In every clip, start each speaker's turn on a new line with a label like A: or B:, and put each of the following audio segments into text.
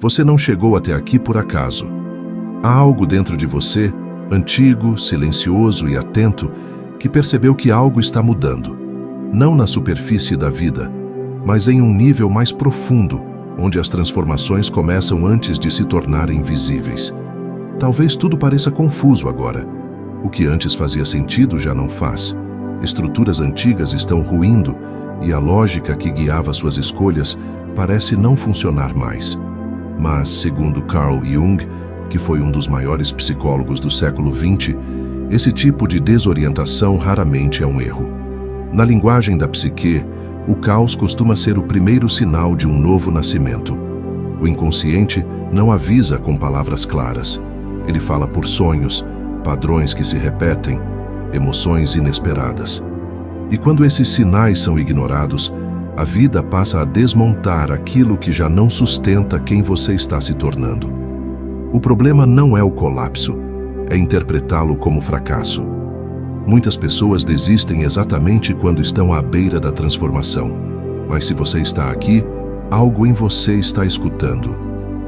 A: Você não chegou até aqui por acaso. Há algo dentro de você, antigo, silencioso e atento, que percebeu que algo está mudando. Não na superfície da vida, mas em um nível mais profundo, onde as transformações começam antes de se tornarem visíveis. Talvez tudo pareça confuso agora. O que antes fazia sentido já não faz. Estruturas antigas estão ruindo e a lógica que guiava suas escolhas parece não funcionar mais. Mas, segundo Carl Jung, que foi um dos maiores psicólogos do século XX, esse tipo de desorientação raramente é um erro. Na linguagem da psique, o caos costuma ser o primeiro sinal de um novo nascimento. O inconsciente não avisa com palavras claras. Ele fala por sonhos, padrões que se repetem, emoções inesperadas. E quando esses sinais são ignorados, a vida passa a desmontar aquilo que já não sustenta quem você está se tornando. O problema não é o colapso, é interpretá-lo como fracasso. Muitas pessoas desistem exatamente quando estão à beira da transformação. Mas se você está aqui, algo em você está escutando.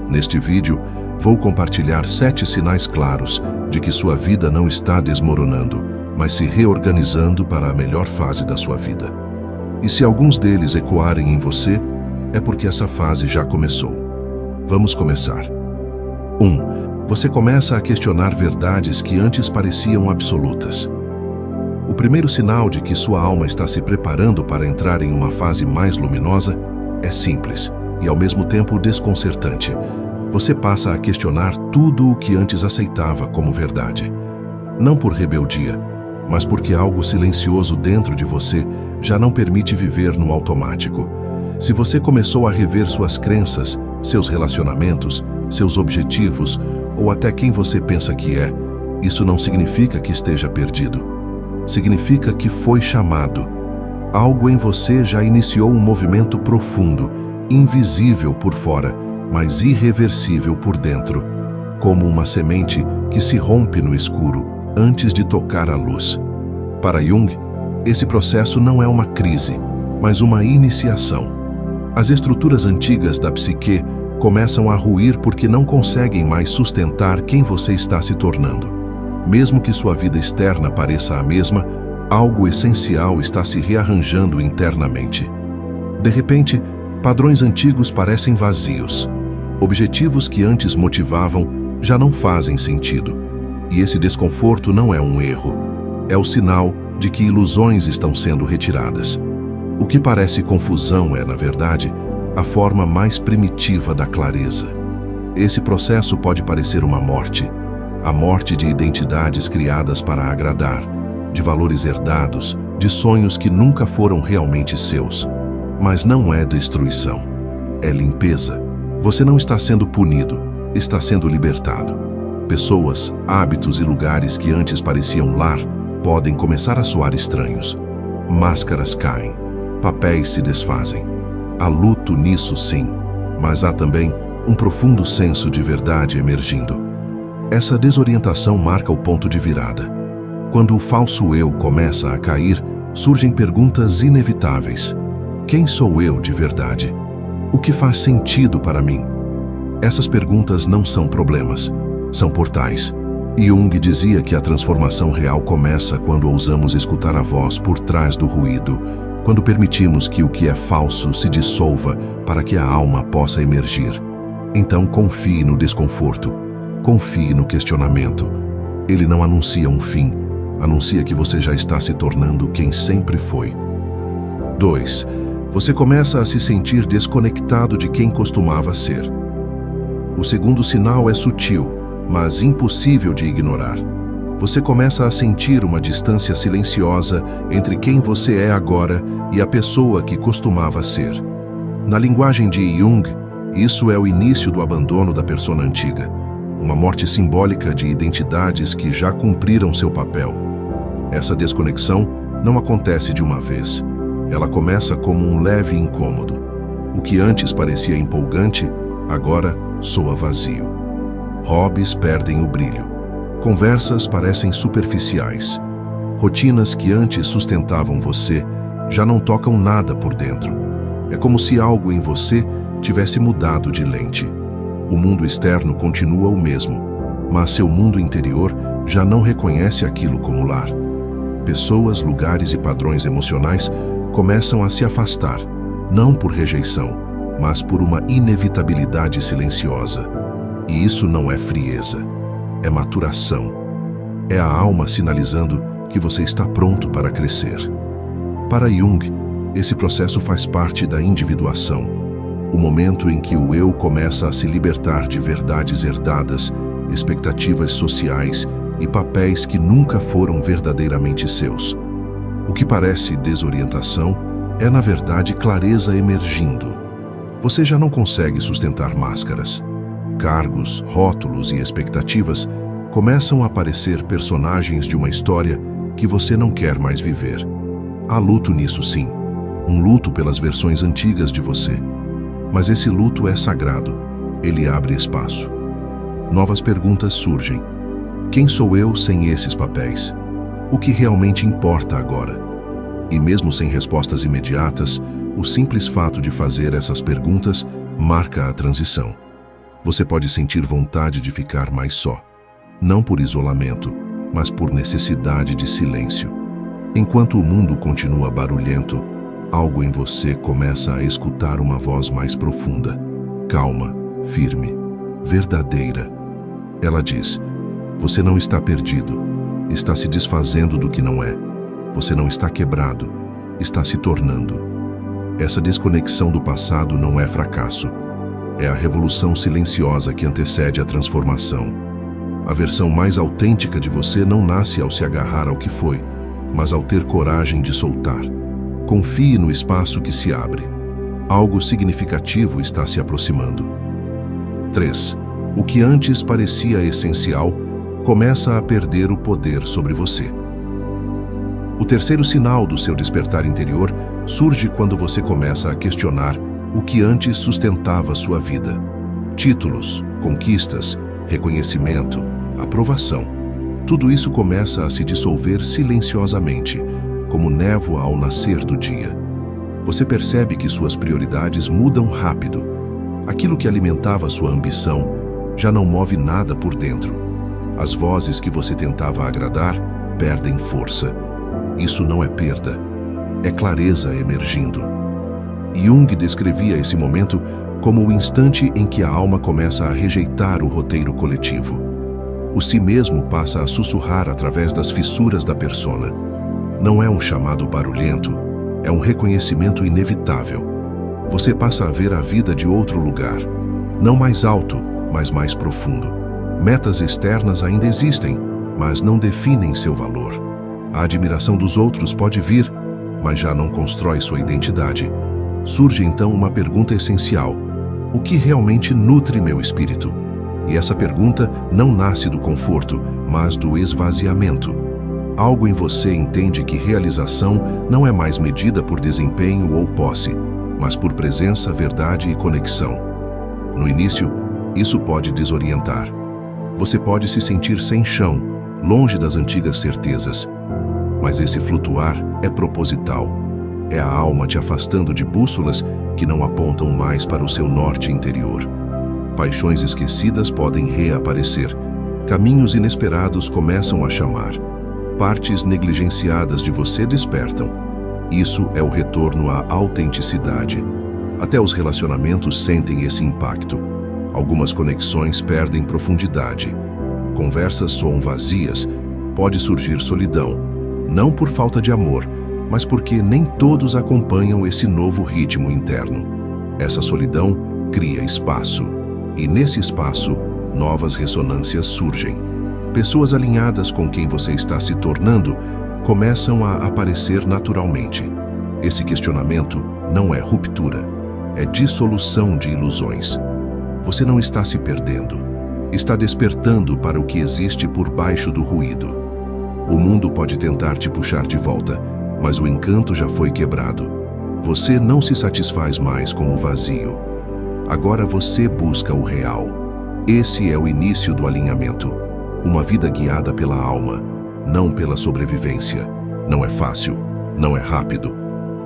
A: Neste vídeo, vou compartilhar 7 sinais claros de que sua vida não está desmoronando, mas se reorganizando para a melhor fase da sua vida. E se alguns deles ecoarem em você, é porque essa fase já começou. Vamos começar. 1. Você começa a questionar verdades que antes pareciam absolutas. O primeiro sinal de que sua alma está se preparando para entrar em uma fase mais luminosa é simples e, ao mesmo tempo, desconcertante. Você passa a questionar tudo o que antes aceitava como verdade. Não por rebeldia, mas porque algo silencioso dentro de você já não permite viver no automático. Se você começou a rever suas crenças, seus relacionamentos, seus objetivos ou até quem você pensa que é, isso não significa que esteja perdido. Significa que foi chamado. Algo em você já iniciou um movimento profundo, invisível por fora, mas irreversível por dentro, como uma semente que se rompe no escuro antes de tocar a luz. Para Jung, esse processo não é uma crise, mas uma iniciação. As estruturas antigas da psique começam a ruir porque não conseguem mais sustentar quem você está se tornando. Mesmo que sua vida externa pareça a mesma, algo essencial está se rearranjando internamente. De repente, padrões antigos parecem vazios. Objetivos que antes motivavam já não fazem sentido. E esse desconforto não é um erro. É o sinal de que ilusões estão sendo retiradas. O que parece confusão é, na verdade, a forma mais primitiva da clareza. Esse processo pode parecer uma morte. A morte de identidades criadas para agradar, de valores herdados, de sonhos que nunca foram realmente seus. Mas não é destruição. É limpeza. Você não está sendo punido, está sendo libertado. Pessoas, hábitos e lugares que antes pareciam lar podem começar a soar estranhos. Máscaras caem, papéis se desfazem. Há luto nisso, sim, mas há também um profundo senso de verdade emergindo. Essa desorientação marca o ponto de virada. Quando o falso eu começa a cair, surgem perguntas inevitáveis. Quem sou eu de verdade? O que faz sentido para mim? Essas perguntas não são problemas, são portais. Jung dizia que a transformação real começa quando ousamos escutar a voz por trás do ruído, quando permitimos que o que é falso se dissolva para que a alma possa emergir. Então confie no desconforto, confie no questionamento. Ele não anuncia um fim, anuncia que você já está se tornando quem sempre foi. 2. Você começa a se sentir desconectado de quem costumava ser. O segundo sinal é sutil, mas impossível de ignorar. Você começa a sentir uma distância silenciosa entre quem você é agora e a pessoa que costumava ser. Na linguagem de Jung, isso é o início do abandono da persona antiga, uma morte simbólica de identidades que já cumpriram seu papel. Essa desconexão não acontece de uma vez. Ela começa como um leve incômodo. O que antes parecia empolgante, agora soa vazio. Hobbies perdem o brilho. Conversas parecem superficiais. Rotinas que antes sustentavam você já não tocam nada por dentro. É como se algo em você tivesse mudado de lente. O mundo externo continua o mesmo, mas seu mundo interior já não reconhece aquilo como lar. Pessoas, lugares e padrões emocionais começam a se afastar, não por rejeição, mas por uma inevitabilidade silenciosa. E isso não é frieza, é maturação. É a alma sinalizando que você está pronto para crescer. Para Jung, esse processo faz parte da individuação, o momento em que o eu começa a se libertar de verdades herdadas, expectativas sociais e papéis que nunca foram verdadeiramente seus. O que parece desorientação é, na verdade, clareza emergindo. Você já não consegue sustentar máscaras. Cargos, rótulos e expectativas começam a aparecer personagens de uma história que você não quer mais viver. Há luto nisso, sim. Um luto pelas versões antigas de você. Mas esse luto é sagrado. Ele abre espaço. Novas perguntas surgem. Quem sou eu sem esses papéis? O que realmente importa agora? E mesmo sem respostas imediatas, o simples fato de fazer essas perguntas marca a transição. Você pode sentir vontade de ficar mais só. Não por isolamento, mas por necessidade de silêncio. Enquanto o mundo continua barulhento, algo em você começa a escutar uma voz mais profunda, calma, firme, verdadeira. Ela diz: você não está perdido, está se desfazendo do que não é. Você não está quebrado, está se tornando. Essa desconexão do passado não é fracasso. É a revolução silenciosa que antecede a transformação. A versão mais autêntica de você não nasce ao se agarrar ao que foi, mas ao ter coragem de soltar. Confie no espaço que se abre. Algo significativo está se aproximando. 3. O que antes parecia essencial começa a perder o poder sobre você. O terceiro sinal do seu despertar interior surge quando você começa a questionar o que antes sustentava sua vida. Títulos, conquistas, reconhecimento, aprovação. Tudo isso começa a se dissolver silenciosamente, como névoa ao nascer do dia. Você percebe que suas prioridades mudam rápido. Aquilo que alimentava sua ambição já não move nada por dentro. As vozes que você tentava agradar perdem força. Isso não é perda, é clareza emergindo. Jung descrevia esse momento como o instante em que a alma começa a rejeitar o roteiro coletivo. O si mesmo passa a sussurrar através das fissuras da persona. Não é um chamado barulhento, é um reconhecimento inevitável. Você passa a ver a vida de outro lugar, não mais alto, mas mais profundo. Metas externas ainda existem, mas não definem seu valor. A admiração dos outros pode vir, mas já não constrói sua identidade. Surge então uma pergunta essencial: o que realmente nutre meu espírito? E essa pergunta não nasce do conforto, mas do esvaziamento. Algo em você entende que realização não é mais medida por desempenho ou posse, mas por presença, verdade e conexão. No início, isso pode desorientar. Você pode se sentir sem chão, longe das antigas certezas. Mas esse flutuar é proposital. É a alma te afastando de bússolas que não apontam mais para o seu norte interior. Paixões esquecidas podem reaparecer. Caminhos inesperados começam a chamar. Partes negligenciadas de você despertam. Isso é o retorno à autenticidade. Até os relacionamentos sentem esse impacto. Algumas conexões perdem profundidade. Conversas soam vazias. Pode surgir solidão. Não por falta de amor, mas porque nem todos acompanham esse novo ritmo interno. Essa solidão cria espaço. E nesse espaço, novas ressonâncias surgem. Pessoas alinhadas com quem você está se tornando começam a aparecer naturalmente. Esse questionamento não é ruptura, é dissolução de ilusões. Você não está se perdendo, está despertando para o que existe por baixo do ruído. O mundo pode tentar te puxar de volta, mas o encanto já foi quebrado. Você não se satisfaz mais com o vazio. Agora você busca o real. Esse é o início do alinhamento. Uma vida guiada pela alma, não pela sobrevivência. Não é fácil, não é rápido,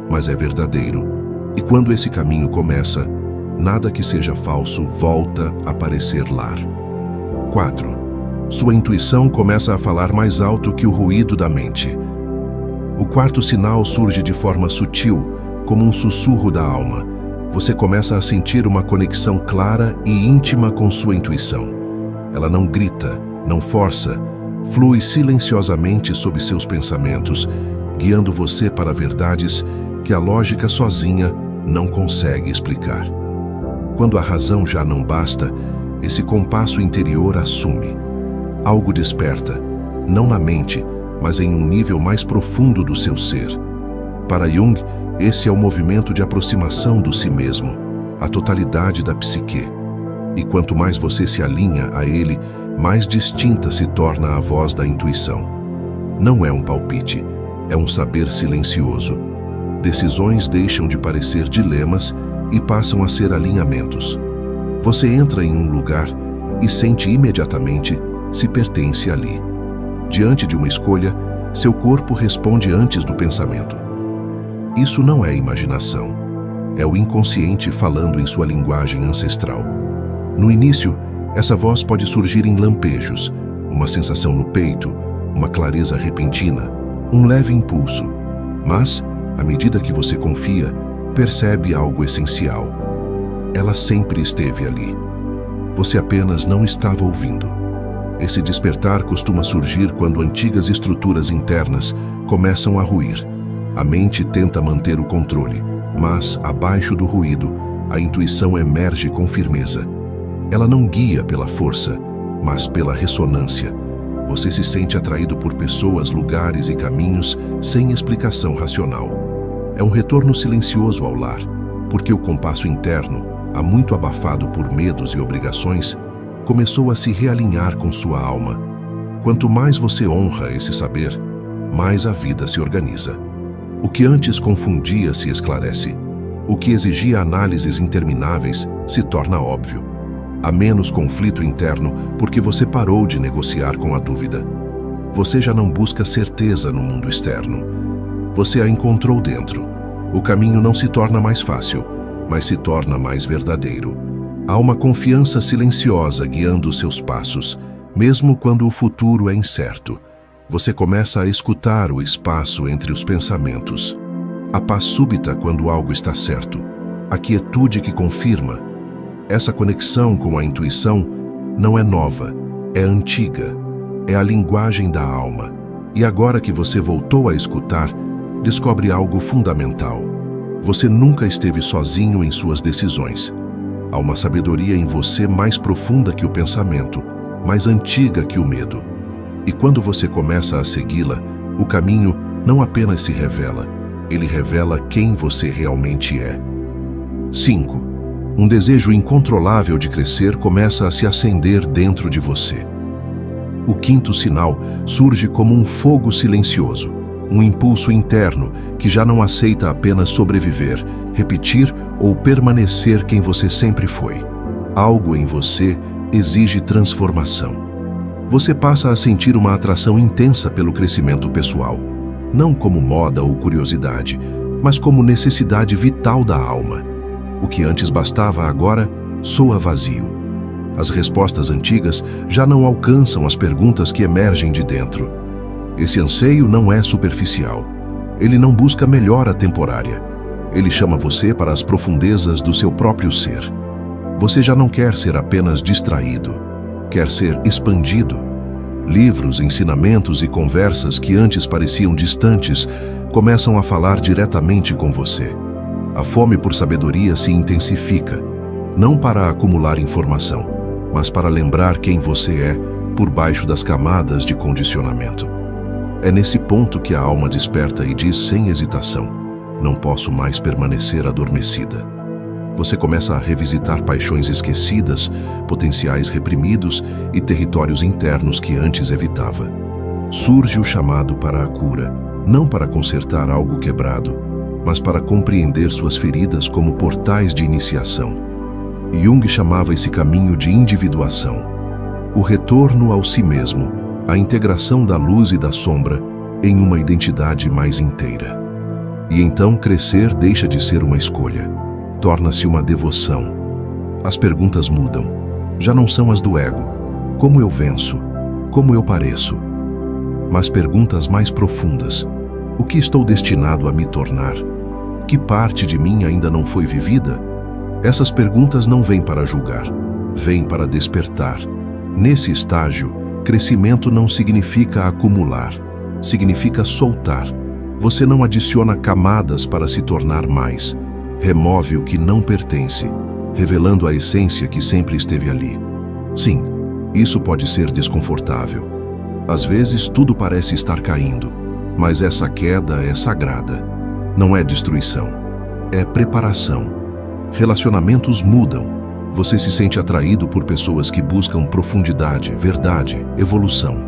A: mas é verdadeiro. E quando esse caminho começa, nada que seja falso volta a parecer lar. 4. Sua intuição começa a falar mais alto que o ruído da mente. O quarto sinal surge de forma sutil, como um sussurro da alma. Você começa a sentir uma conexão clara e íntima com sua intuição. Ela não grita, não força, flui silenciosamente sob seus pensamentos, guiando você para verdades que a lógica sozinha não consegue explicar. Quando a razão já não basta, esse compasso interior assume. Algo desperta, não na mente, mas em um nível mais profundo do seu ser. Para Jung, esse é o movimento de aproximação do si mesmo, a totalidade da psique. E quanto mais você se alinha a ele, mais distinta se torna a voz da intuição. Não é um palpite, é um saber silencioso. Decisões deixam de parecer dilemas e passam a ser alinhamentos. Você entra em um lugar e sente imediatamente se pertence ali. Diante de uma escolha, seu corpo responde antes do pensamento. Isso não é imaginação. É o inconsciente falando em sua linguagem ancestral. No início, essa voz pode surgir em lampejos, uma sensação no peito, uma clareza repentina, um leve impulso. Mas, à medida que você confia, percebe algo essencial. Ela sempre esteve ali. Você apenas não estava ouvindo. Esse despertar costuma surgir quando antigas estruturas internas começam a ruir. A mente tenta manter o controle, mas, abaixo do ruído, a intuição emerge com firmeza. Ela não guia pela força, mas pela ressonância. Você se sente atraído por pessoas, lugares e caminhos sem explicação racional. É um retorno silencioso ao lar, porque o compasso interno, há muito abafado por medos e obrigações, começou a se realinhar com sua alma. Quanto mais você honra esse saber, mais a vida se organiza. O que antes confundia se esclarece. O que exigia análises intermináveis se torna óbvio. Há menos conflito interno porque você parou de negociar com a dúvida. Você já não busca certeza no mundo externo. Você a encontrou dentro. O caminho não se torna mais fácil, mas se torna mais verdadeiro. Há uma confiança silenciosa guiando os seus passos, mesmo quando o futuro é incerto. Você começa a escutar o espaço entre os pensamentos. A paz súbita quando algo está certo. A quietude que confirma. Essa conexão com a intuição não é nova, é antiga. É a linguagem da alma. E agora que você voltou a escutar, descobre algo fundamental. Você nunca esteve sozinho em suas decisões. Há uma sabedoria em você mais profunda que o pensamento, mais antiga que o medo. E quando você começa a segui-la, o caminho não apenas se revela, ele revela quem você realmente é. 5. Um desejo incontrolável de crescer começa a se acender dentro de você. O quinto sinal surge como um fogo silencioso, um impulso interno que já não aceita apenas sobreviver, repetir ou permanecer quem você sempre foi. Algo em você exige transformação. Você passa a sentir uma atração intensa pelo crescimento pessoal, não como moda ou curiosidade, mas como necessidade vital da alma. O que antes bastava agora soa vazio. As respostas antigas já não alcançam as perguntas que emergem de dentro. Esse anseio não é superficial. Ele não busca melhora temporária. Ele chama você para as profundezas do seu próprio ser. Você já não quer ser apenas distraído. Quer ser expandido. Livros, ensinamentos e conversas que antes pareciam distantes começam a falar diretamente com você. A fome por sabedoria se intensifica, não para acumular informação, mas para lembrar quem você é por baixo das camadas de condicionamento. É nesse ponto que a alma desperta e diz sem hesitação: não posso mais permanecer adormecida. Você começa a revisitar paixões esquecidas, potenciais reprimidos e territórios internos que antes evitava. Surge o chamado para a cura, não para consertar algo quebrado, mas para compreender suas feridas como portais de iniciação. Jung chamava esse caminho de individuação, o retorno ao si mesmo, a integração da luz e da sombra em uma identidade mais inteira. E então crescer deixa de ser uma escolha. Torna-se uma devoção, As perguntas mudam. Já não são as do ego. Como eu venço? Como eu pareço? Mas perguntas mais profundas. O que estou destinado a me tornar? Que parte de mim ainda não foi vivida? Essas perguntas não vêm para julgar, vêm para despertar. Nesse estágio, crescimento não significa acumular, significa soltar. Você não adiciona camadas para se tornar mais. Remove o que não pertence, revelando a essência que sempre esteve ali. Sim, isso pode ser desconfortável. Às vezes tudo parece estar caindo, mas essa queda é sagrada. Não é destruição, é preparação. Relacionamentos mudam. Você se sente atraído por pessoas que buscam profundidade, verdade, evolução.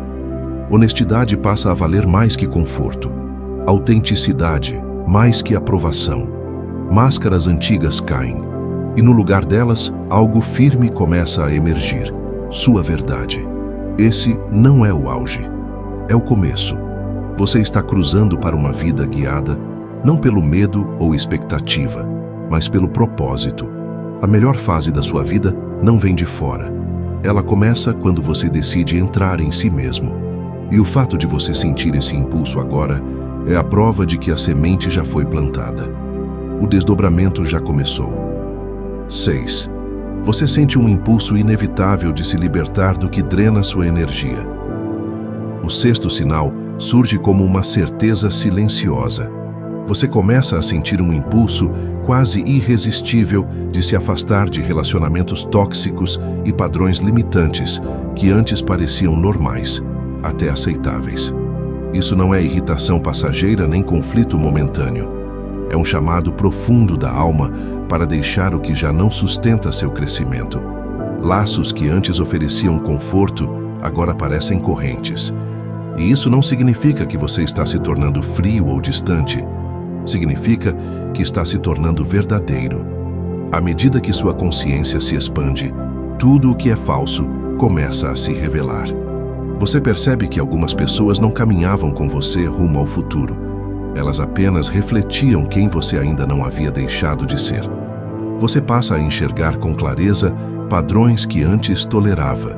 A: Honestidade passa a valer mais que conforto. Autenticidade, mais que aprovação. Máscaras antigas caem, e no lugar delas, algo firme começa a emergir. Sua verdade. Esse não é o auge, é o começo. Você está cruzando para uma vida guiada, não pelo medo ou expectativa, mas pelo propósito. A melhor fase da sua vida não vem de fora. Ela começa quando você decide entrar em si mesmo. E o fato de você sentir esse impulso agora é a prova de que a semente já foi plantada. O desdobramento já começou. 6. Você sente um impulso inevitável de se libertar do que drena sua energia. O 6º sinal surge como uma certeza silenciosa. Você começa a sentir um impulso quase irresistível de se afastar de relacionamentos tóxicos e padrões limitantes que antes pareciam normais, até aceitáveis. Isso não é irritação passageira nem conflito momentâneo. É um chamado profundo da alma para deixar o que já não sustenta seu crescimento. Laços que antes ofereciam conforto, agora parecem correntes. E isso não significa que você está se tornando frio ou distante. Significa que está se tornando verdadeiro. À medida que sua consciência se expande, tudo o que é falso começa a se revelar. Você percebe que algumas pessoas não caminhavam com você rumo ao futuro. Elas apenas refletiam quem você ainda não havia deixado de ser. Você passa a enxergar com clareza padrões que antes tolerava.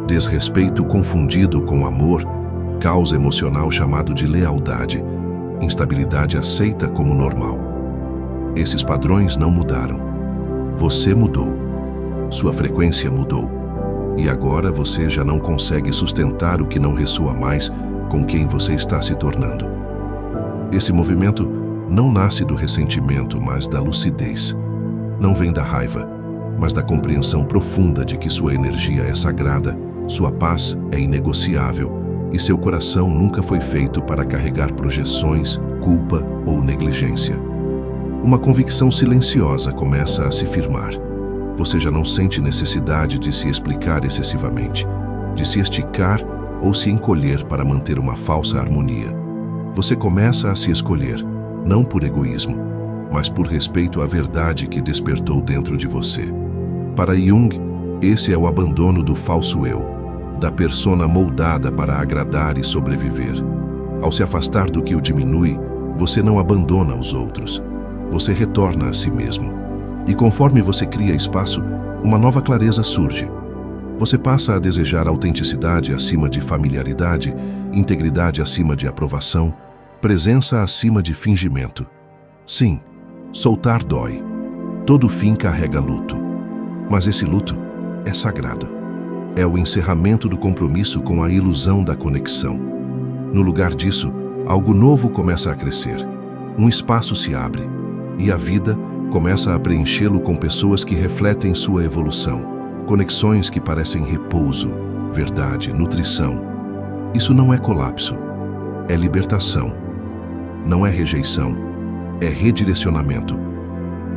A: Desrespeito confundido com amor, caos emocional chamado de lealdade, instabilidade aceita como normal. Esses padrões não mudaram. Você mudou. Sua frequência mudou. E agora você já não consegue sustentar o que não ressoa mais com quem você está se tornando. Esse movimento não nasce do ressentimento, mas da lucidez. Não vem da raiva, mas da compreensão profunda de que sua energia é sagrada, sua paz é inegociável e seu coração nunca foi feito para carregar projeções, culpa ou negligência. Uma convicção silenciosa começa a se firmar. Você já não sente necessidade de se explicar excessivamente, de se esticar ou se encolher para manter uma falsa harmonia. Você começa a se escolher, não por egoísmo, mas por respeito à verdade que despertou dentro de você. Para Jung, esse é o abandono do falso eu, da persona moldada para agradar e sobreviver. Ao se afastar do que o diminui, você não abandona os outros, você retorna a si mesmo. E conforme você cria espaço, uma nova clareza surge. Você passa a desejar autenticidade acima de familiaridade, integridade acima de aprovação, presença acima de fingimento. Sim, soltar dói. Todo fim carrega luto. Mas esse luto é sagrado. É o encerramento do compromisso com a ilusão da conexão. No lugar disso, algo novo começa a crescer. Um espaço se abre, e a vida começa a preenchê-lo com pessoas que refletem sua evolução, conexões que parecem repouso, verdade, nutrição. Isso não é colapso, é libertação. Não é rejeição, é redirecionamento.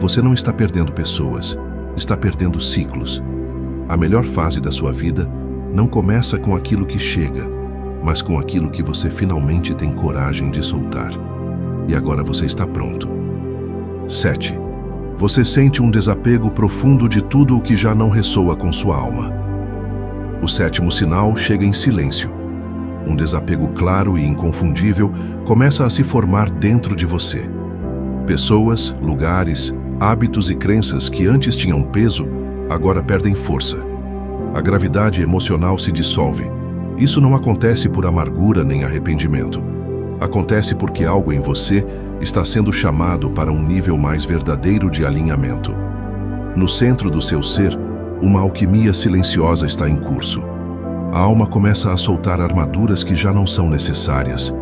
A: Você não está perdendo pessoas, está perdendo ciclos. A melhor fase da sua vida não começa com aquilo que chega, mas com aquilo que você finalmente tem coragem de soltar. E agora você está pronto. 7. Você sente um desapego profundo de tudo o que já não ressoa com sua alma. O 7º sinal chega em silêncio. Um desapego claro e inconfundível começa a se formar dentro de você. Pessoas, lugares, hábitos e crenças que antes tinham peso, agora perdem força. A gravidade emocional se dissolve. Isso não acontece por amargura nem arrependimento. Acontece porque algo em você está sendo chamado para um nível mais verdadeiro de alinhamento. No centro do seu ser, uma alquimia silenciosa está em curso. A alma começa a soltar armaduras que já não são necessárias.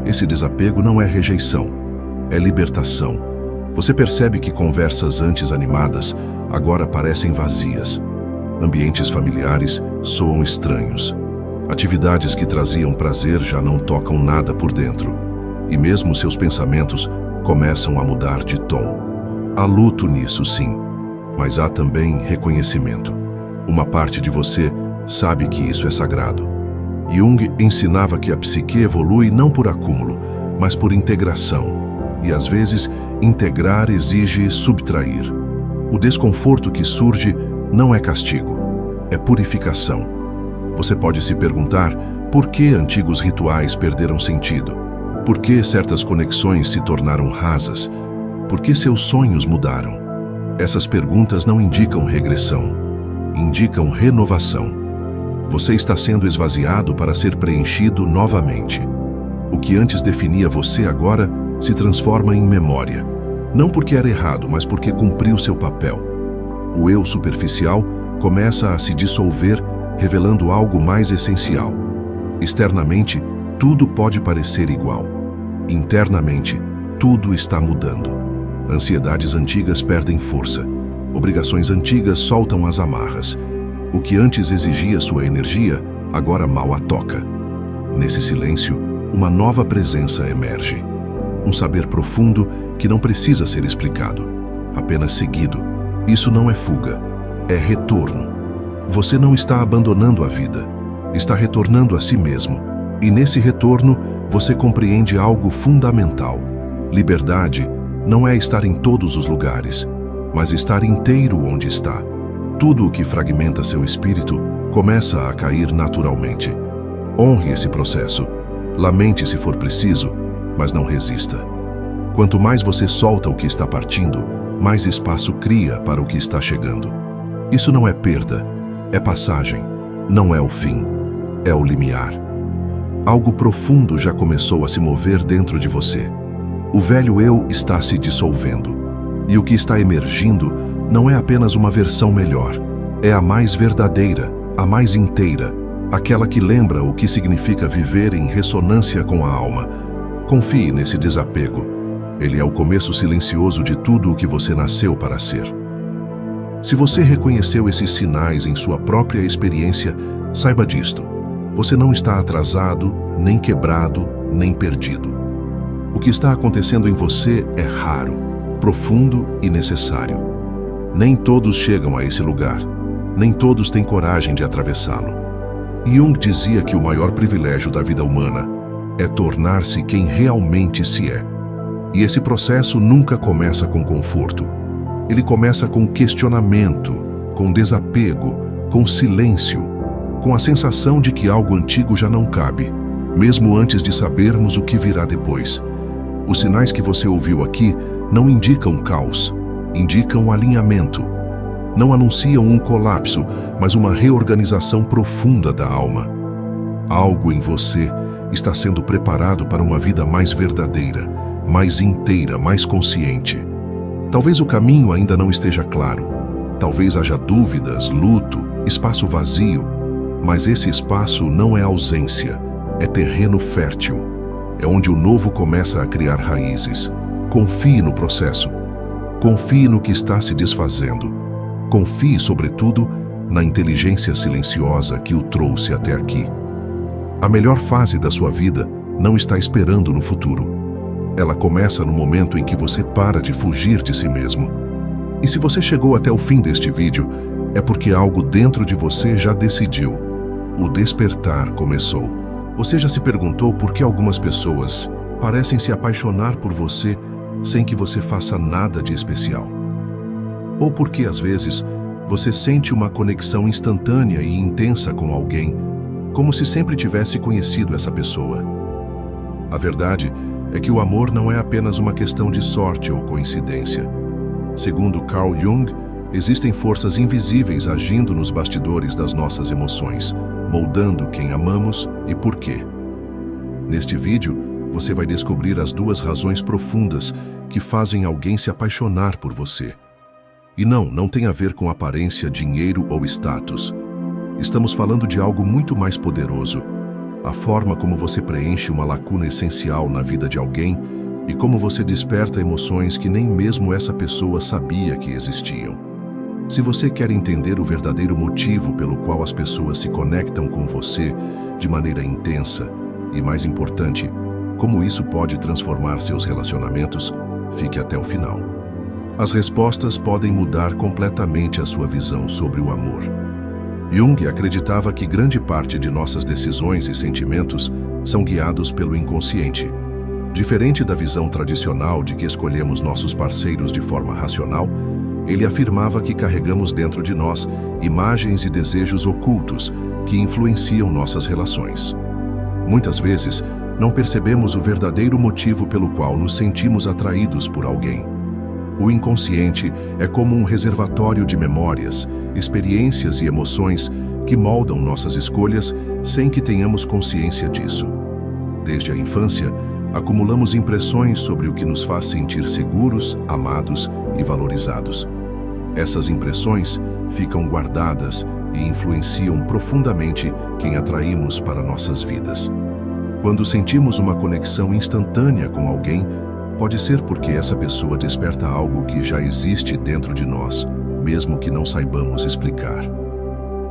A: Esse desapego não é rejeição, é libertação. Você percebe que conversas antes animadas agora parecem vazias. Ambientes familiares soam estranhos. Atividades que traziam prazer já não tocam nada por dentro. E mesmo seus pensamentos começam a mudar de tom. Há luto nisso, sim, mas há também reconhecimento. Uma parte de você sabe que isso é sagrado. Jung ensinava que a psique evolui não por acúmulo, mas por integração. E às vezes, integrar exige subtrair. O desconforto que surge não é castigo, é purificação. Você pode se perguntar por que antigos rituais perderam sentido, por que certas conexões se tornaram rasas, por que seus sonhos mudaram. Essas perguntas não indicam regressão, indicam renovação. Você está sendo esvaziado para ser preenchido novamente. O que antes definia você agora se transforma em memória. Não porque era errado, mas porque cumpriu seu papel. O eu superficial começa a se dissolver, revelando algo mais essencial. Externamente, tudo pode parecer igual. Internamente, tudo está mudando. Ansiedades antigas perdem força. Obrigações antigas soltam as amarras. O que antes exigia sua energia, agora mal a toca. Nesse silêncio, uma nova presença emerge. Um saber profundo que não precisa ser explicado, apenas seguido. Isso não é fuga, é retorno. Você não está abandonando a vida, está retornando a si mesmo. E nesse retorno, você compreende algo fundamental. Liberdade não é estar em todos os lugares, mas estar inteiro onde está. Tudo o que fragmenta seu espírito começa a cair naturalmente. Honre esse processo. Lamente se for preciso, mas não resista. Quanto mais você solta o que está partindo, mais espaço cria para o que está chegando. Isso não é perda, é passagem. Não é o fim, é o limiar. Algo profundo já começou a se mover dentro de você. O velho eu está se dissolvendo. E o que está emergindo não é apenas uma versão melhor. É a mais verdadeira, a mais inteira, aquela que lembra o que significa viver em ressonância com a alma. Confie nesse desapego. Ele é o começo silencioso de tudo o que você nasceu para ser. Se você reconheceu esses sinais em sua própria experiência, saiba disto. Você não está atrasado, nem quebrado, nem perdido. O que está acontecendo em você é raro, profundo e necessário. Nem todos chegam a esse lugar. Nem todos têm coragem de atravessá-lo. Jung dizia que o maior privilégio da vida humana é tornar-se quem realmente se é. E esse processo nunca começa com conforto. Ele começa com questionamento, com desapego, com silêncio, com a sensação de que algo antigo já não cabe, mesmo antes de sabermos o que virá depois. Os sinais que você ouviu aqui não indicam caos, indicam alinhamento. Não anunciam um colapso, mas uma reorganização profunda da alma. Algo em você está sendo preparado para uma vida mais verdadeira, mais inteira, mais consciente. Talvez o caminho ainda não esteja claro. Talvez haja dúvidas, luto, espaço vazio. Mas esse espaço não é ausência, é terreno fértil. É onde o novo começa a criar raízes. Confie no processo. Confie no que está se desfazendo. Confie, sobretudo, na inteligência silenciosa que o trouxe até aqui. A melhor fase da sua vida não está esperando no futuro. Ela começa no momento em que você para de fugir de si mesmo. E se você chegou até o fim deste vídeo, é porque algo dentro de você já decidiu. O despertar começou. Você já se perguntou por que algumas pessoas parecem se apaixonar por você sem que você faça nada de especial? Ou porque, às vezes, você sente uma conexão instantânea e intensa com alguém, como se sempre tivesse conhecido essa pessoa? A verdade é que o amor não é apenas uma questão de sorte ou coincidência. Segundo Carl Jung, Existem forças invisíveis agindo nos bastidores das nossas emoções, moldando quem amamos e por quê. Neste vídeo, você vai descobrir as duas razões profundas que fazem alguém se apaixonar por você. E não tem a ver com aparência, dinheiro ou status. Estamos falando de algo muito mais poderoso. A forma como você preenche uma lacuna essencial na vida de alguém e como você desperta emoções que nem mesmo essa pessoa sabia que existiam. Se você quer entender o verdadeiro motivo pelo qual as pessoas se conectam com você de maneira intensa e, mais importante, como isso pode transformar seus relacionamentos, fique até o final. As respostas podem mudar completamente a sua visão sobre o amor. Jung acreditava que grande parte de nossas decisões e sentimentos são guiados pelo inconsciente. Diferente da visão tradicional de que escolhemos nossos parceiros de forma racional, ele afirmava que carregamos dentro de nós imagens e desejos ocultos que influenciam nossas relações. Muitas vezes, não percebemos o verdadeiro motivo pelo qual nos sentimos atraídos por alguém. O inconsciente é como um reservatório de memórias, experiências e emoções que moldam nossas escolhas sem que tenhamos consciência disso. Desde a infância, acumulamos impressões sobre o que nos faz sentir seguros, amados e valorizados. Essas impressões ficam guardadas e influenciam profundamente quem atraímos para nossas vidas. Quando sentimos uma conexão instantânea com alguém, pode ser porque essa pessoa desperta algo que já existe dentro de nós, mesmo que não saibamos explicar.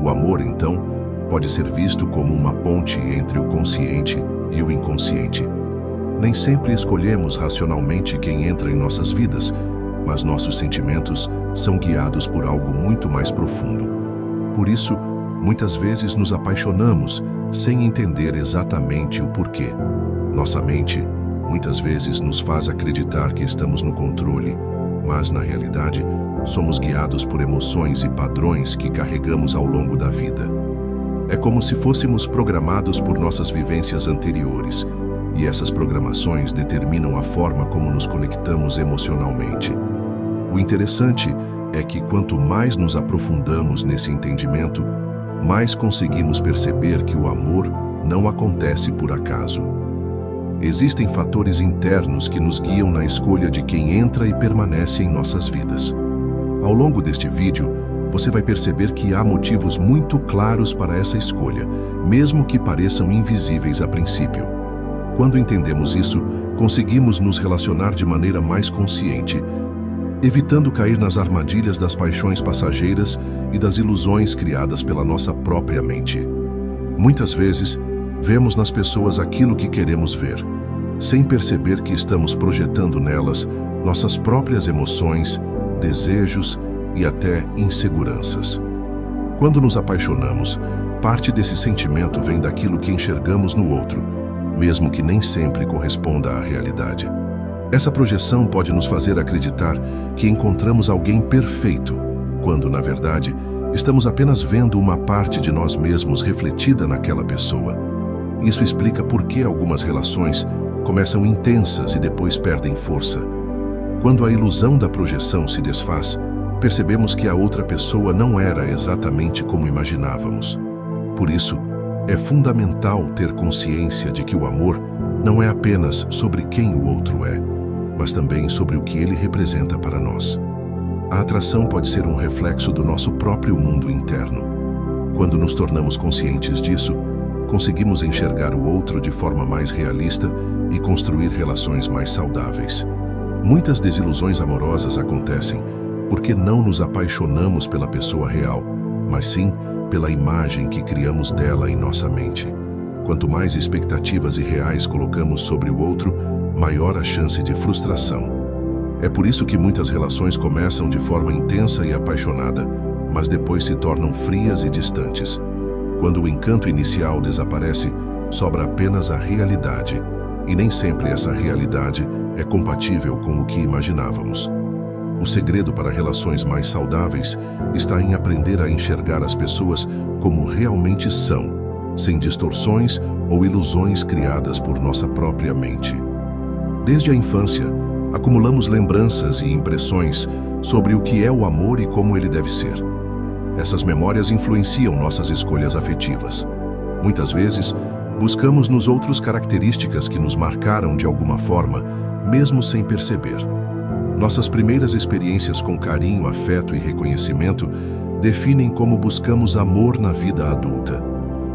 A: O amor, então, pode ser visto como uma ponte entre o consciente e o inconsciente. Nem sempre escolhemos racionalmente quem entra em nossas vidas, mas nossos sentimentos são guiados por algo muito mais profundo. Por isso, muitas vezes nos apaixonamos sem entender exatamente o porquê. Nossa mente muitas vezes nos faz acreditar que estamos no controle, mas na realidade somos guiados por emoções e padrões que carregamos ao longo da vida. É como se fôssemos programados por nossas vivências anteriores, e essas programações determinam a forma como nos conectamos emocionalmente. O interessante é que quanto mais nos aprofundamos nesse entendimento, mais conseguimos perceber que o amor não acontece por acaso. Existem fatores internos que nos guiam na escolha de quem entra e permanece em nossas vidas. Ao longo deste vídeo, você vai perceber que há motivos muito claros para essa escolha, mesmo que pareçam invisíveis a princípio. Quando entendemos isso, conseguimos nos relacionar de maneira mais consciente, evitando cair nas armadilhas das paixões passageiras e das ilusões criadas pela nossa própria mente. Muitas vezes, vemos nas pessoas aquilo que queremos ver, sem perceber que estamos projetando nelas nossas próprias emoções, desejos e até inseguranças. Quando nos apaixonamos, parte desse sentimento vem daquilo que enxergamos no outro, mesmo que nem sempre corresponda à realidade. Essa projeção pode nos fazer acreditar que encontramos alguém perfeito, quando, na verdade, estamos apenas vendo uma parte de nós mesmos refletida naquela pessoa. Isso explica por que algumas relações começam intensas e depois perdem força. Quando a ilusão da projeção se desfaz, percebemos que a outra pessoa não era exatamente como imaginávamos. Por isso, é fundamental ter consciência de que o amor não é apenas sobre quem o outro é, mas também sobre o que ele representa para nós. A atração pode ser um reflexo do nosso próprio mundo interno. Quando nos tornamos conscientes disso, conseguimos enxergar o outro de forma mais realista e construir relações mais saudáveis. Muitas desilusões amorosas acontecem porque não nos apaixonamos pela pessoa real, mas sim pela imagem que criamos dela em nossa mente. Quanto mais expectativas irreais colocamos sobre o outro, maior a chance de frustração. É por isso que muitas relações começam de forma intensa e apaixonada, mas depois se tornam frias e distantes. Quando o encanto inicial desaparece, sobra apenas a realidade, e nem sempre essa realidade é compatível com o que imaginávamos. O segredo para relações mais saudáveis está em aprender a enxergar as pessoas como realmente são, sem distorções ou ilusões criadas por nossa própria mente. Desde a infância, acumulamos lembranças e impressões sobre o que é o amor e como ele deve ser. Essas memórias influenciam nossas escolhas afetivas. Muitas vezes, buscamos nos outros características que nos marcaram de alguma forma, mesmo sem perceber. Nossas primeiras experiências com carinho, afeto e reconhecimento definem como buscamos amor na vida adulta.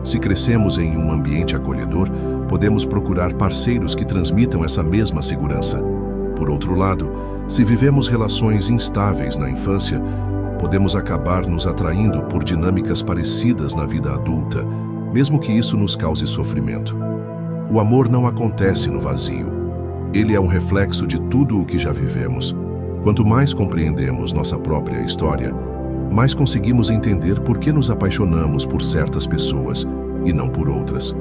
A: Se crescemos em um ambiente acolhedor, podemos procurar parceiros que transmitam essa mesma segurança. Por outro lado, se vivemos relações instáveis na infância, podemos acabar nos atraindo por dinâmicas parecidas na vida adulta, mesmo que isso nos cause sofrimento. O amor não acontece no vazio. Ele é um reflexo de tudo o que já vivemos. Quanto mais compreendemos nossa própria história, mais conseguimos entender por que nos apaixonamos por certas pessoas e não por outras.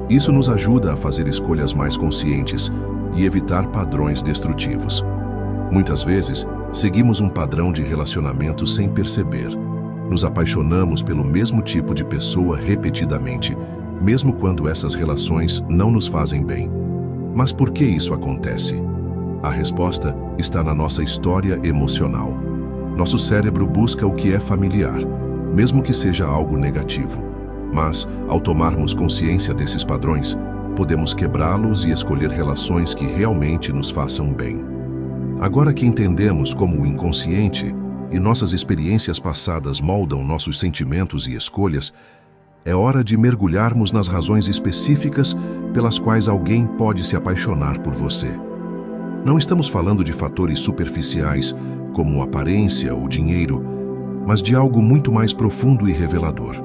A: Isso nos ajuda a fazer escolhas mais conscientes e evitar padrões destrutivos. Muitas vezes, seguimos um padrão de relacionamento sem perceber. Nos apaixonamos pelo mesmo tipo de pessoa repetidamente, mesmo quando essas relações não nos fazem bem. Mas por que isso acontece? A resposta está na nossa história emocional. Nosso cérebro busca o que é familiar, mesmo que seja algo negativo. Mas, ao tomarmos consciência desses padrões, podemos quebrá-los e escolher relações que realmente nos façam bem. Agora que entendemos como o inconsciente e nossas experiências passadas moldam nossos sentimentos e escolhas, é hora de mergulharmos nas razões específicas pelas quais alguém pode se apaixonar por você. Não estamos falando de fatores superficiais, como aparência ou dinheiro, mas de algo muito mais profundo e revelador.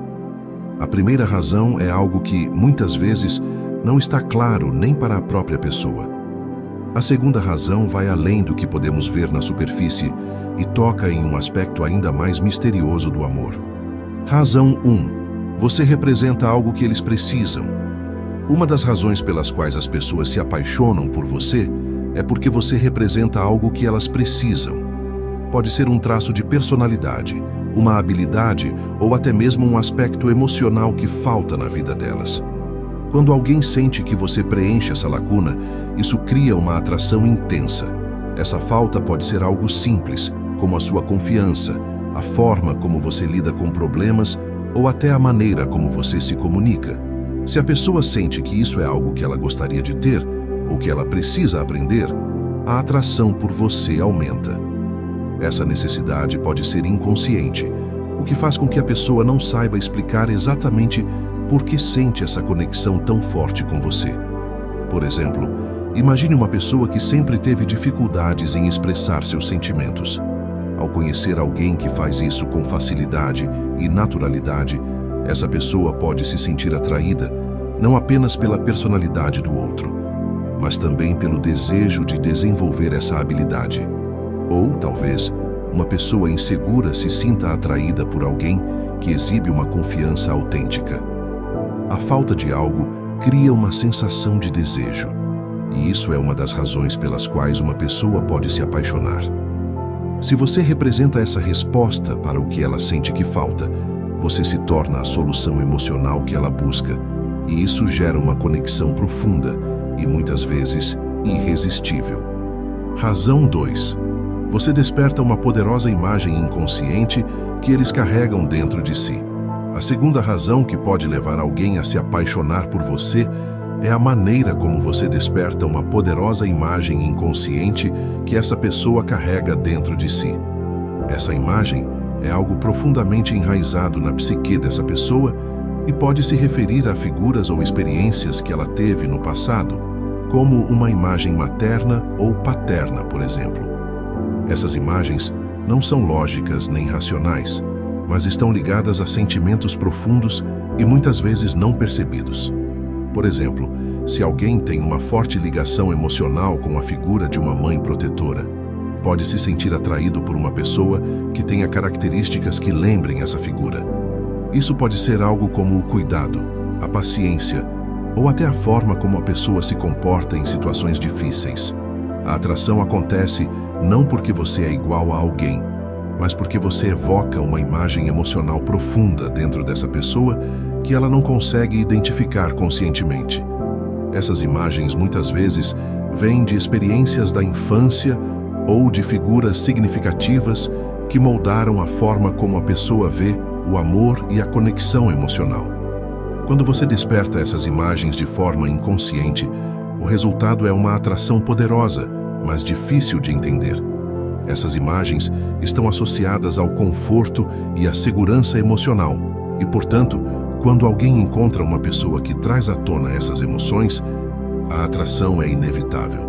A: A primeira razão é algo que, muitas vezes, não está claro nem para a própria pessoa. A segunda razão vai além do que podemos ver na superfície e toca em um aspecto ainda mais misterioso do amor. Razão 1. Você representa algo que eles precisam. Uma das razões pelas quais as pessoas se apaixonam por você é porque você representa algo que elas precisam. Pode ser um traço de personalidade, uma habilidade ou até mesmo um aspecto emocional que falta na vida delas. Quando alguém sente que você preenche essa lacuna, isso cria uma atração intensa. Essa falta pode ser algo simples, como a sua confiança, a forma como você lida com problemas ou até a maneira como você se comunica. Se a pessoa sente que isso é algo que ela gostaria de ter ou que ela precisa aprender, a atração por você aumenta. Essa necessidade pode ser inconsciente, o que faz com que a pessoa não saiba explicar exatamente por que sente essa conexão tão forte com você. Por exemplo, imagine uma pessoa que sempre teve dificuldades em expressar seus sentimentos. Ao conhecer alguém que faz isso com facilidade e naturalidade, essa pessoa pode se sentir atraída não apenas pela personalidade do outro, mas também pelo desejo de desenvolver essa habilidade. Ou, talvez, uma pessoa insegura se sinta atraída por alguém que exibe uma confiança autêntica. A falta de algo cria uma sensação de desejo, e isso é uma das razões pelas quais uma pessoa pode se apaixonar. Se você representa essa resposta para o que ela sente que falta, você se torna a solução emocional que ela busca, e isso gera uma conexão profunda e muitas vezes irresistível. Razão 2. Você desperta uma poderosa imagem inconsciente que eles carregam dentro de si. A segunda razão que pode levar alguém a se apaixonar por você é a maneira como você desperta uma poderosa imagem inconsciente que essa pessoa carrega dentro de si. Essa imagem é algo profundamente enraizado na psique dessa pessoa e pode se referir a figuras ou experiências que ela teve no passado, como uma imagem materna ou paterna, por exemplo. Essas imagens não são lógicas nem racionais, mas estão ligadas a sentimentos profundos e muitas vezes não percebidos. Por exemplo, se alguém tem uma forte ligação emocional com a figura de uma mãe protetora, pode se sentir atraído por uma pessoa que tenha características que lembrem essa figura. Isso pode ser algo como o cuidado, a paciência ou até a forma como a pessoa se comporta em situações difíceis. A atração acontece não porque você é igual a alguém, mas porque você evoca uma imagem emocional profunda dentro dessa pessoa que ela não consegue identificar conscientemente. Essas imagens muitas vezes vêm de experiências da infância ou de figuras significativas que moldaram a forma como a pessoa vê o amor e a conexão emocional. Quando você desperta essas imagens de forma inconsciente, o resultado é uma atração poderosa, mas difícil de entender. Essas imagens estão associadas ao conforto e à segurança emocional, e, portanto, quando alguém encontra uma pessoa que traz à tona essas emoções, a atração é inevitável.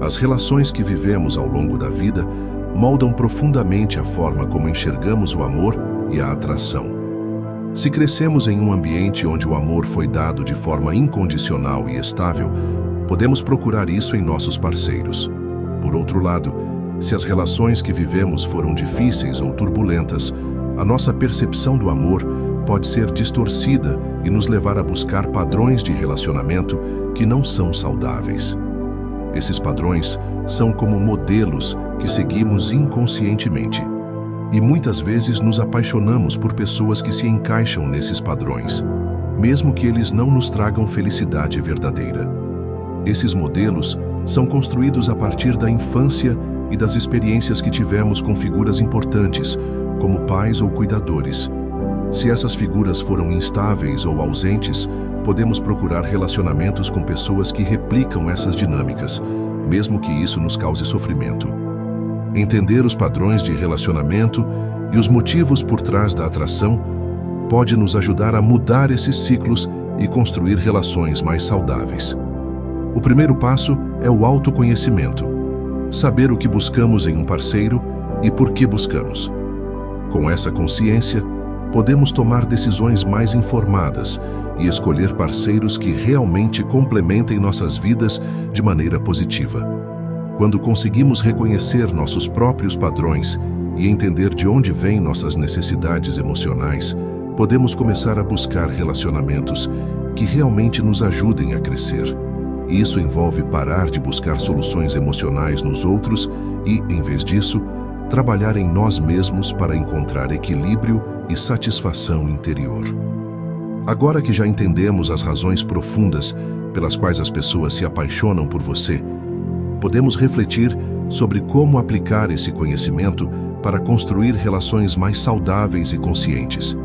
A: As relações que vivemos ao longo da vida moldam profundamente a forma como enxergamos o amor e a atração. Se crescemos em um ambiente onde o amor foi dado de forma incondicional e estável, podemos procurar isso em nossos parceiros. Por outro lado, se as relações que vivemos foram difíceis ou turbulentas, a nossa percepção do amor pode ser distorcida e nos levar a buscar padrões de relacionamento que não são saudáveis. Esses padrões são como modelos que seguimos inconscientemente, e muitas vezes nos apaixonamos por pessoas que se encaixam nesses padrões, mesmo que eles não nos tragam felicidade verdadeira. Esses modelos são construídos a partir da infância e das experiências que tivemos com figuras importantes, como pais ou cuidadores. Se essas figuras foram instáveis ou ausentes, podemos procurar relacionamentos com pessoas que replicam essas dinâmicas, mesmo que isso nos cause sofrimento. Entender os padrões de relacionamento e os motivos por trás da atração pode nos ajudar a mudar esses ciclos e construir relações mais saudáveis. O primeiro passo é o autoconhecimento. Saber o que buscamos em um parceiro e por que buscamos. Com essa consciência, podemos tomar decisões mais informadas e escolher parceiros que realmente complementem nossas vidas de maneira positiva. Quando conseguimos reconhecer nossos próprios padrões e entender de onde vêm nossas necessidades emocionais, podemos começar a buscar relacionamentos que realmente nos ajudem a crescer. Isso envolve parar de buscar soluções emocionais nos outros e, em vez disso, trabalhar em nós mesmos para encontrar equilíbrio e satisfação interior. Agora que já entendemos as razões profundas pelas quais as pessoas se apaixonam por você, podemos refletir sobre como aplicar esse conhecimento para construir relações mais saudáveis e conscientes.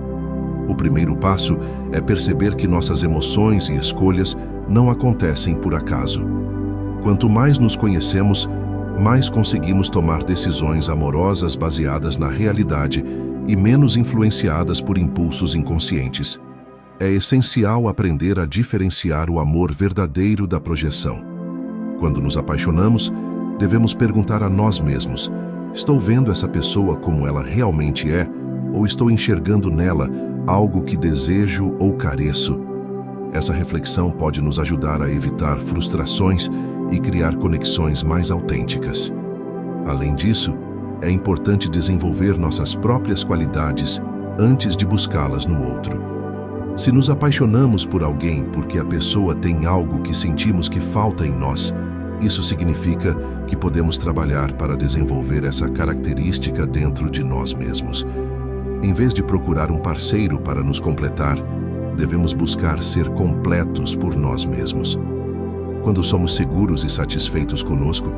A: O primeiro passo é perceber que nossas emoções e escolhas não acontecem por acaso. Quanto mais nos conhecemos, mais conseguimos tomar decisões amorosas baseadas na realidade e menos influenciadas por impulsos inconscientes. É essencial aprender a diferenciar o amor verdadeiro da projeção. Quando nos apaixonamos, devemos perguntar a nós mesmos: estou vendo essa pessoa como ela realmente é, ou estou enxergando nela algo que desejo ou careço? Essa reflexão pode nos ajudar a evitar frustrações e criar conexões mais autênticas. Além disso, é importante desenvolver nossas próprias qualidades antes de buscá-las no outro. Se nos apaixonamos por alguém porque a pessoa tem algo que sentimos que falta em nós, isso significa que podemos trabalhar para desenvolver essa característica dentro de nós mesmos. Em vez de procurar um parceiro para nos completar, devemos buscar ser completos por nós mesmos. Quando somos seguros e satisfeitos conosco,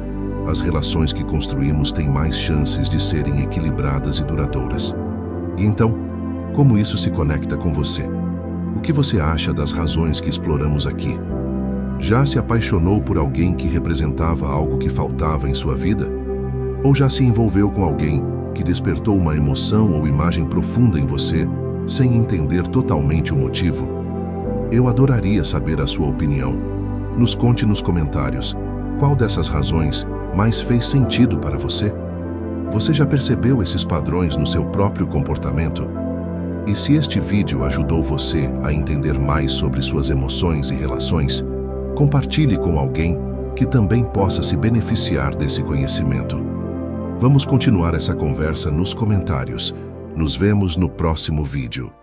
A: as relações que construímos têm mais chances de serem equilibradas e duradouras. E então, como isso se conecta com você? O que você acha das razões que exploramos aqui? Já se apaixonou por alguém que representava algo que faltava em sua vida? Ou já se envolveu com alguém que despertou uma emoção ou imagem profunda em você, sem entender totalmente o motivo? Eu adoraria saber a sua opinião. Nos conte nos comentários qual dessas razões mais fez sentido para você. Você já percebeu esses padrões no seu próprio comportamento? E se este vídeo ajudou você a entender mais sobre suas emoções e relações, compartilhe com alguém que também possa se beneficiar desse conhecimento. Vamos continuar essa conversa nos comentários. Nos vemos no próximo vídeo.